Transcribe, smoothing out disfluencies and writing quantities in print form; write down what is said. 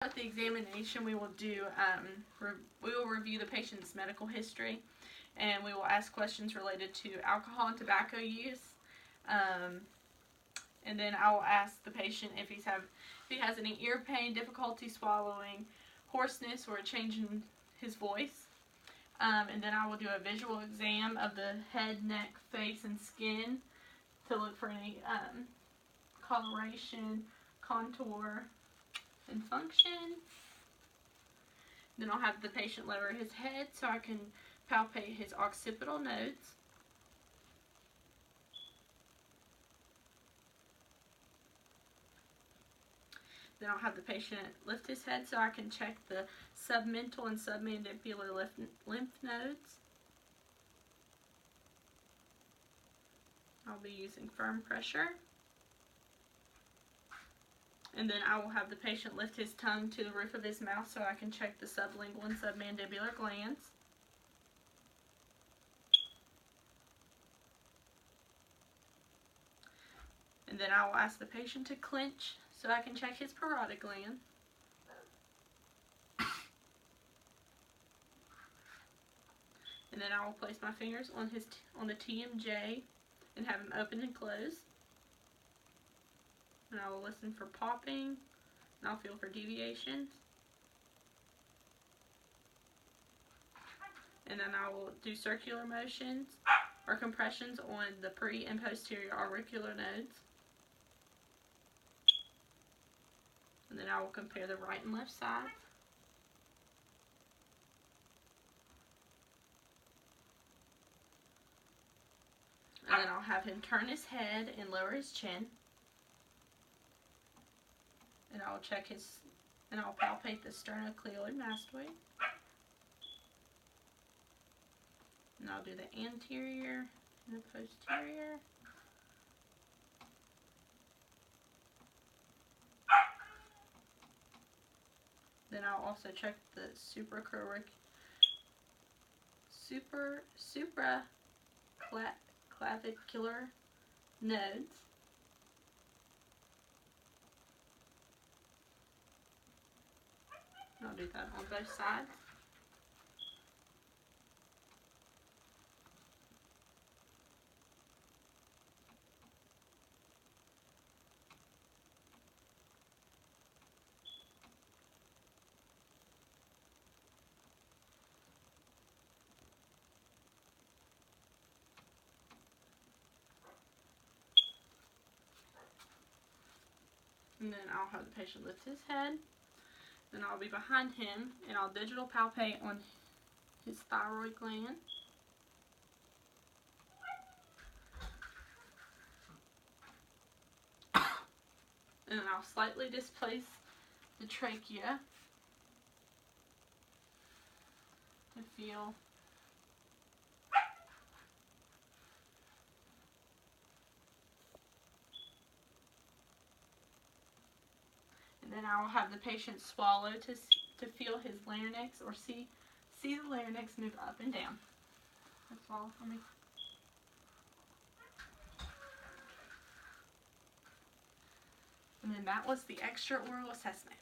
At the examination, we will review the patient's medical history, and we will ask questions related to alcohol and tobacco use. And then I will ask the patient if he has any ear pain, difficulty swallowing, hoarseness, or a change in his voice. And then I will do a visual exam of the head, neck, face, and skin to look for any coloration, contour, and function. Then I'll have the patient lower his head so I can palpate his occipital nodes. Then I'll have the patient lift his head so I can check the submental and submandibular lymph nodes. I'll be using firm pressure. And then I will have the patient lift his tongue to the roof of his mouth so I can check the sublingual and submandibular glands. And then I will ask the patient to clench so I can check his parotid gland. And then I will place my fingers on the TMJ and have him open and close. And I will listen for popping, and I'll feel for deviations. And then I will do circular motions or compressions on the pre- and posterior auricular nodes. And then I will compare the right and left sides. And then I'll have him turn his head and lower his chin. And I'll I'll palpate the sternocleidoid mastoid. And I'll do the anterior and the posterior. Then I'll also check the supraclavicular nodes. I'll do that on both sides. And then I'll have the patient lift his head. Then I'll be behind him and I'll digital palpate on his thyroid gland. And then I'll slightly displace the trachea to feel and then I will have the patient swallow to feel his larynx or see the larynx move up and down. That's all for me. And then that was the extraoral assessment.